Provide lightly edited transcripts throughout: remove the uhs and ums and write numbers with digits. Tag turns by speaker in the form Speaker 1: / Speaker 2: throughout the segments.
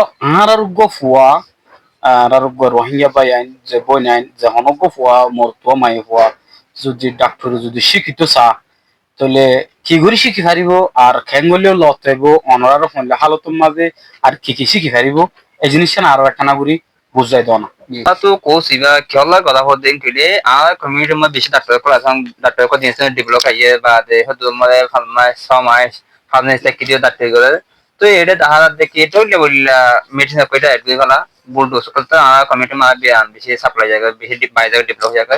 Speaker 1: আহারারোগ্য ফুয়া আহারারোগ্য রোহিঙ্গা বাই আইন যে বই আইন যে হনগ্য ফুয়া মরতুয়া মাই ফুয়া যদি ডাক্তার যদি শিক্ষিত চা তাহলে কি করে শিখি পারিব আর খেঙ্গলিও লত হইব অনরার ফলে হালতের মাঝে আর কি শিখি পারিব এই জিনিসটা আরো একটা না করি বুঝাই দাও না
Speaker 2: তো কোসিবা কেলা কথা হদিন কিলে আর কমিউনিটি মধ্যে বেশি ডাক্তার করা সাং ডাক্তার কো দিন ডেভেলপ আইয়ে বা দে হদু মরে ফালমাই সমাই ফালমাই সে কিদিও ডাক্তার করে তো এটা তাহারা দেখি তো বললা মেডিসিন কইটা এড গলা বুল ডোজ করতে আর কমিউনিটি মা বিয়ান বেশি সাপ্লাই জায়গা বেশি বাইরে ডেভেলপ জায়গা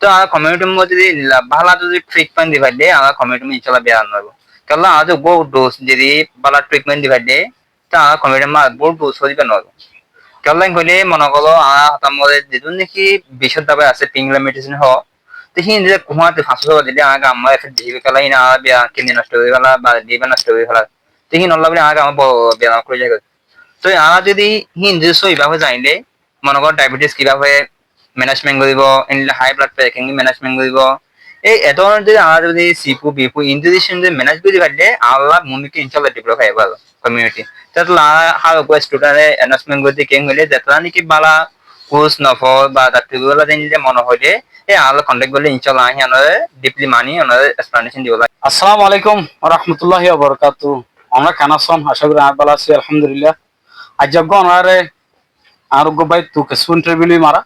Speaker 2: তো আর কমিউনিটি মধ্যে যদি ভালো যদি ট্রিটমেন্ট দিবাই দে আর কমিউনিটি মধ্যে ইনশাআল্লাহ বিয়ান নব কেলা আজ গো ডোজ যদি ভালো ট্রিটমেন্ট দিবাই দে তা কমিউনিটি মা বুল ডোজ হইবে নব কেলাইন হইলে মনে করো আমার যেদিন নাকি বিষের দাবাই আছে পিংলা মেডিসিন হ দেখি যে ঘুমাতে ফাঁসো দিলে আগে আমার এফেক্ট বেশি কেলাই না বিয়া কিনে নষ্ট হয়ে গেল বা দিবে নষ্ট হয়ে গেল দেখি নল্লা বলে আগে আমার ব্যায়াম করে যায় তো আমরা যদি নিজস্ব এইভাবে জানিলে মনে করো ডায়াবেটিস কিভাবে ম্যানেজমেন্ট কৰিব হাই ব্লাড প্রেসার ম্যানেজমেন্ট কৰিব এই এত যদি আমরা যদি সিপু বিপু ইনডিউশন যদি ম্যানেজ করে পারলে আল্লাহ মুমিকে ইনশাআল্লাহ ডেভেলপ হয় ভালো কমিউনিটি তাহলে হার উপর স্টুডেন্টে অ্যানাউন্সমেন্ট করতে কেন হইলে যেটা নাকি বালা কোর্স নফল বা ডাক্তারগুলো জানিলে মনে হইলে এই আল্লাহ কন্টাক্ট করলে ইনশাআল্লাহ আহি আনারে ডিপলি মানি আনারে এক্সপ্লেনেশন দিব লাগে।
Speaker 1: আসসালামু আলাইকুম ওয়া রাহমাতুল্লাহি ওয়া বারাকাতুহু। আমরা কানাসন আশা করি আর ভালো আছি আলহামদুলিল্লাহ। আজ যজ্ঞ অনারে আরোগ্য বাই তু কেসু ইন্টারভিউ মারা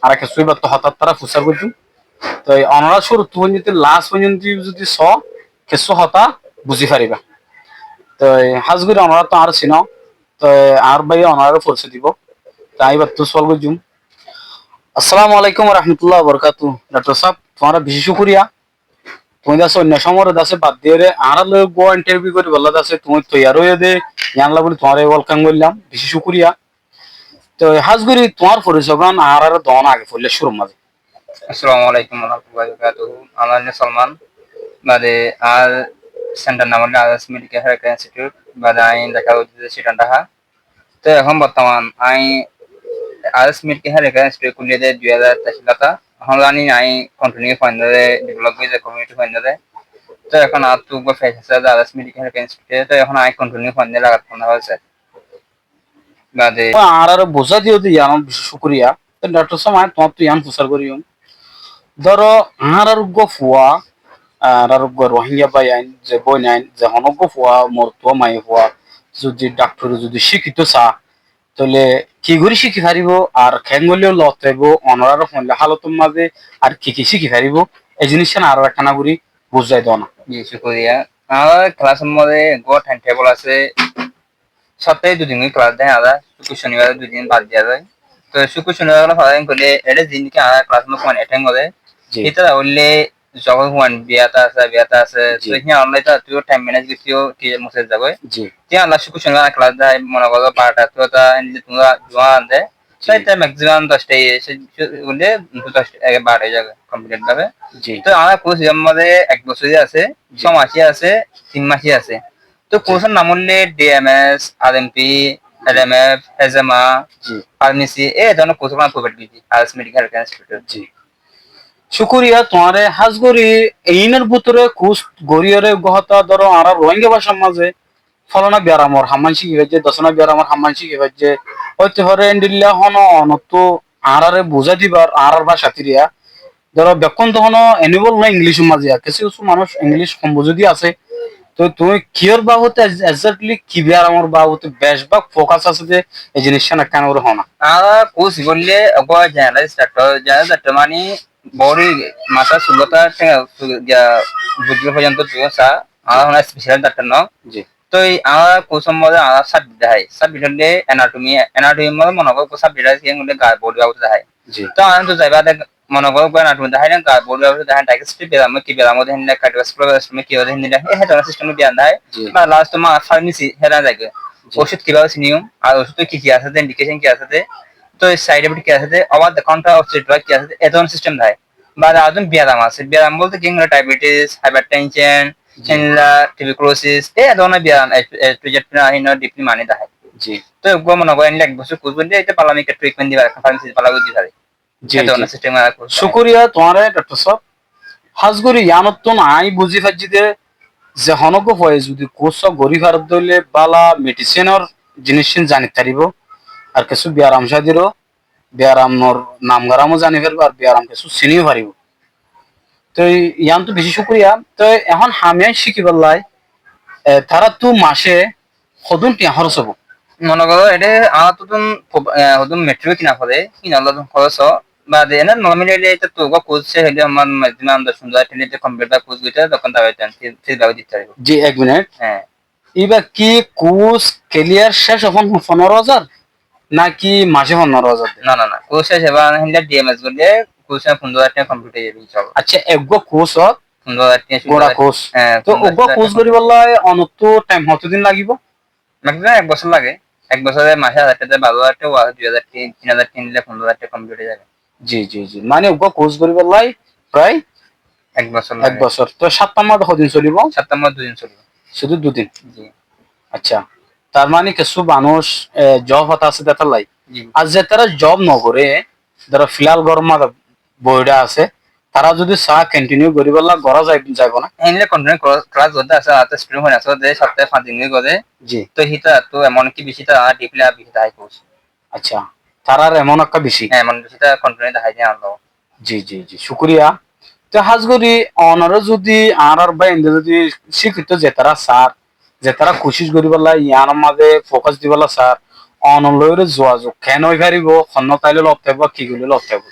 Speaker 1: আর কেসু বা তো হঠাৎ তারা ফুসার করছু তো অনরা শুরু তুই যদি লাস্ট পর্যন্ত যদি স কেসু হতা বুঝি পারিবা তো হাজগুড়ি অনরা তো আর চিন তো আর ভাই অনারে পরিচয় দিব তাই বা তো সলভ করছুম। আসসালামু আলাইকুম ওয়া রাহমাতুল্লাহি ওয়া বারাকাতুহু। ডক্টর সাহেব তোমার বেশি শুকরিয়া তুমি দাসে অন্য সময় দাসে বাদ দিয়ে রে আর লোক গো ইন্টারভিউ করে বললা দাসে তুমি তৈয়ার হয়ে দে জানলা বলে তোমার ওয়েলকাম করলাম বেশি শুকরিয়া। তো হাজগুড়ি তোমার পরিচয় আর দন আগে পড়লে শুরু মাঝে।
Speaker 2: আসসালামু আলাইকুম ওয়া রাহমাতুল্লাহি ওয়া বারাকাতুহু। আমার নাম সালমান বাদে আর সেন্টার নাম হলো আদার্স মেডিকেল হেলথ ইনস্টিটিউট বাদে আইন দেখা হচ্ছে সেটা ঢাকা। তো এখন বর্তমান I others medical health institute খুলে দেয় 2023 সালে। এখন জানি আই কন্টিনিউ ফাইনালে ডেভেলপ হয়েছে কমিউনিটি ফাইনালে। তো এখন আর তো ফেস আছে আদার্স মেডিকেল হেলথ ইনস্টিটিউট তো এখন আই কন্টিনিউ ফাইনালে লাগাত কোনা হয়েছে বাদে
Speaker 1: আর বোঝা দিও দি আমার বেশি শুকরিয়া। তো ডক্টর সাহেব তোমার তো ইয়ান প্রচার করিও ধরো আর আরোগ্য ফুয়া আর আরোগ্য রোহিঙ্গা বাই আইন যে বই আইন যে হনগ্য ফুয়া মরতুয়া মাই ফুয়া যদি ডাক্তার যদি শিক্ষিত চা তাহলে কি করে শিখি পারিব আর খেঙ্গলিও লত হইব অনরার ফলে হালতের মাঝে আর কি শিখি পারিব এই জিনিসটা আরো একটা না করি বুঝাই দাও না।
Speaker 2: জি শুক্রিয়া। আমার ক্লাসের মধ্যে গো টাইম টেবল আছে সপ্তাহে দুদিন ক্লাস দেয় আলাদা শুক্র শনিবার দুদিন বাদ দেওয়া যায়। তো শুক্র শনিবার ফাদারিং করলে এটা দিনকে আলাদা ক্লাস মধ্যে কোন অ্যাটেন্ড করে এটা বললে যখন কোন বিয়াতা আছে তো এখানে অনলাইন তা তুই টাইম ম্যানেজ করতেও কি মেসেজ যাবে
Speaker 1: জি
Speaker 2: তে আলাদা শুক্র শনিবার ক্লাস দেয় মনে করো পার্ট তো তা তোমরা জোয়ান দেয় সেটা ম্যাক্সিমাম 10টাই এসে বললে 10 হয়ে যাবে কমপ্লিট ভাবে। তো আমার কোর্স এর মধ্যে 1 বছরই আছে 6 মাসই আছে 3 মাসই আছে। তো কোর্সের নাম হলে ডিএমএস আরএমপি এলএমএফ এজএমা ফার্মেসি এই ধরনের কোর্স আমরা প্রোভাইড করছি আরএস মেডিকেল ইনস্টিটিউট।
Speaker 1: জি শুকুরিয়া তোমারে হাজগরি এইনের ভিতরে কুস গরিয়রে গহতা ধরো আর রোহিঙ্গা ভাষার মাঝে ফলনা বিয়ারামর হামানসি কি হচ্ছে দশনা বিয়ারামর হামানসি কি হচ্ছে হইতে হরে এন্ডিল্লা হন অনত আরারে বোঝা দিবার আরার ভাষা তিরিয়া ধরো বেকন তখন এনিবল না ইংলিশ মাঝে কিছু কিছু মানুষ ইংলিশ কম বুঝি আছে তো তুমি কিয়র বাবতে এক্স্যাক্টলি কি বিয়ারামর বাবতে বেশ বা ফোকাস আছে যে এই জিনিসটা না কেন ওর হনা
Speaker 2: আর কোর্স বললে অগো জানালাইজ মানে বডি মাথা সুলতা বুদ্ধি পর্যন্ত তুসা আর হনা স্পেশাল ডাক্তার ন
Speaker 1: জি
Speaker 2: তো এই আমার কোর্সের মধ্যে আমার সাবজেক্ট দেখাই সাবজেক্ট হলে অ্যানাটমি মধ্যে মনে করো সাবজেক্ট আছে এগুলো বডি বাবতে দেখাই। তো আমি তো যাইবা মনে করো অ্যানাটমি দেখাই না বডি বাবতে দেখাই ডাইজেস্টিভ বেরাম কি বেরাম দেখাই না কার্ডিওভাস্কুলার সিস্টেম কি দেখাই না এই ধরনের সিস্টেম বিয়ান দেখাই বা লাস্ট তোমার ফার্মেসি হেরা যায় ওষুধ কিভাবে চিনিও আর ওষুধ কি কি আছে ইন্ডিকেশন কি আছে তো সাইড এফেক্ট কি আছে আবার কাউন্টার অবস্ট্রাকটিভ কি আছে এ ধরনের সিস্টেম দেখাই বা আদম ব্যায়াম আছে ব্যায়াম বলতে কি ডায়াবেটিস হাইপারটেনশন চিনলা টিউবারকুলোসিস এই ধরনের ব্যায়াম ডিপলি মানে দেখাই। জি তো এগুলো মনে করেন 1 বছর কোর্স বলতে এটা পালামি ট্রিটমেন্ট দিবা ফার্মেসি পালাবো দিতে পারে
Speaker 1: জি সিস্টেম শুকরিয়া তোমারে ডক্টর সাহেব হাজগরি ইয়ানতন আই বুঝি ফাজি যে হনক হয় যদি কোর্স গরি ভারত দইলে বালা মেডিসিনের জিনিস জানি তারিব আর কিছু বিয়ারাম সাদিরও বিয়ারামর নাম গারামও জানি ফেলবো আর বিয়ারাম কিছু চিনিও পারিব তো ইয়ান তো বেশি শুক্রিয়া তো এখন হামিয়াই শিখি পেলাই তারা তো মাসে সদুন টিয়া খরচ হবো
Speaker 2: মনে করো এটা আমার তো হদুম মেট্রিক কিনা পড়ে কিনা হলো খরচ বা দে না নর্মালি এটা তো কোর্স হেলে আমার মাধ্যমে আমরা সুন্দর টেলিতে কম্পিউটার কোর্স গইটা তখন দাও এটা ঠিক দাও দিতে পারবো
Speaker 1: জি 1 মিনিট
Speaker 2: হ্যাঁ
Speaker 1: এবার কি কোর্স ক্লিয়ার শেষ হন 15,000 নাকি মাসে 15,000
Speaker 2: না না না কোর্স সেবা হিন্দা ডিএমএস বলে কোর্স 15,000 টাকা কমপ্লিট হয়ে যাবে ইনশাআল্লাহ
Speaker 1: আচ্ছা একগো কোর্স
Speaker 2: 15,000 টাকা
Speaker 1: গোড়া কোর্স
Speaker 2: হ্যাঁ
Speaker 1: তো ওগো কোর্স করি বললাই অনত টাইম কতদিন লাগিব
Speaker 2: ম্যাক্সিমাম 1 বছর লাগে 1 বছরে মাসে 1,000 টাকা 12,000 টাকা 2,000 3,000 টাকা নিলে 15,000 টাকা কমপ্লিট হয়ে যাবে
Speaker 1: জি জি জি মানে ওগো কোর্স করি বললাই প্রায়
Speaker 2: 1 বছর
Speaker 1: 1 বছর তো 7 মাস কদিন চলিব
Speaker 2: 7 মাস 2 দিন চলবে
Speaker 1: শুধু 2 দিন
Speaker 2: জি
Speaker 1: আচ্ছা তার মানে কিছু মানুষ জব হতা আছে দেখার লাই
Speaker 2: জি
Speaker 1: আর যে তারা জব নকরে যারা ফিলাল গরমার বইটা আছে তারা যদি চা কন্টিনিউ করি বললা গড়া যাব না
Speaker 2: এনলে কন্টিনিউ ক্লাস করতে আছে আর স্টুডেন্ট হয়ে আছে যে সপ্তাহে 5 দিন করে
Speaker 1: জি
Speaker 2: তো হিতা তো এমন কি বেশিটা ডিপলি আর বেশি হাই কোর্স
Speaker 1: আচ্ছা তারার এমন একটা বেশি
Speaker 2: হ্যাঁ এমন বেশিটা কন্টিনিউ দেখাই যায় আনলো
Speaker 1: জি জি জি শুক্রিয়া তো হাজগরি অনারা যদি আর বা এন্ড যদি শিক্ষিত যে তারা স্যার যে তারা কোশিশ করি বলা ইয়ার মাঝে ফোকাস দিবলা স্যার অনলয়ের যোগাযোগ কেন হই পারিব খন্ন তাইলে লব থাকব কি গুলি লব থাকব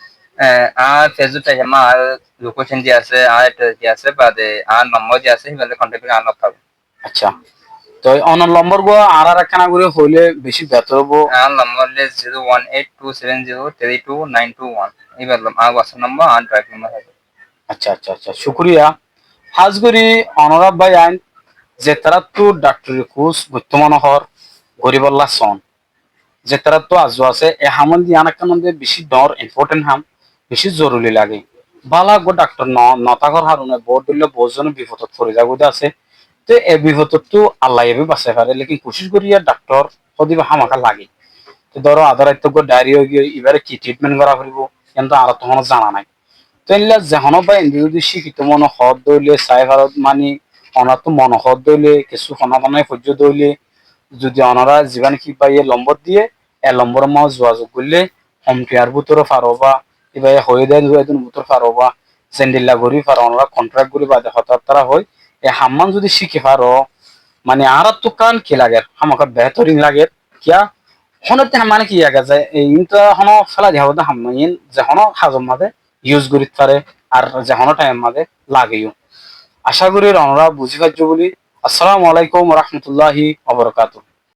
Speaker 2: আর ফেসবুক টাই আমার লোকেশন যে আছে আর এটা যে আছে বাদে আর নম্বর যে আছে সেগুলো কন্টাক্ট করে আনলো পাবো
Speaker 1: আচ্ছা তো অন নম্বর গো আর একখানা করে হইলে বেশি বেহতর হবো
Speaker 2: আর নম্বর হলে 01827032921 এই বললাম আর হোয়াটসঅ্যাপ নম্বর আর ড্রাইভ নম্বর হবে
Speaker 1: আচ্ছা আচ্ছা আচ্ছা শুক্রিয়া হাজগরি অনরাব ভাই আইন যে তারা তো ডাক্তারি কোর্স বর্তমান হর গরিবল্লা সন যে তারা তো আজও আছে এ হামন দিয়ে আনাকানন্দে বেশি ডর ইম্পর্টেন্ট হাম বেশি জরুরি লাগে বালা গো ডাক্তার নতাকর হারুনে বোর্ড দিলে বহুজন বিপদত পড়ে যাগুদে আছে তো এ বিপদত তো আল্লাহ এবে বাঁচাই পারে লেকিন কোশিশ করি ডাক্তার সদিব হামাকা লাগে তো ধরো আধার আত্মক ডায়রিয়া গিয়ে এবারে কি ট্রিটমেন্ট করা ফুরিব কিন্তু আর তখন জানা নাই তো এগুলা যেহনো বা এন্দি যদি শিক্ষিত মন হদ দইলে চাই ভারত মানি অনার তো মন হদ দইলে কিছু সনাতনায় সহ্য দইলে যদি অনারা জীবন কি পাইয়ে নম্বর দিয়ে এ নম্বরের মাও যোগাযোগ করলে হোম কেয়ার ভিতরে পারবা এবার হয়ে দেয় দুদিন ভিতর পারবা সেন্ডিল্লা করি পারো ওনারা কন্ট্রাক্ট করি বাদে হঠাৎ তারা হয় এ হাম্মান যদি শিখে পারো মানে আর তো কান কি লাগে আমাকে বেহতরিন লাগে কিয়া হনতে মানে কি আগে যায় এই তো হন ফেলা দেওয়া হতো হাম্মাইন যে হন হাজম মাঝে ইউজ করি পারে আর যে হন টাইম মাঝে লাগেও আশা করি ওনারা বুঝি পারছো বলি আসসালামু আলাইকুম রহমতুল্লাহি ওয়া বারাকাতুহু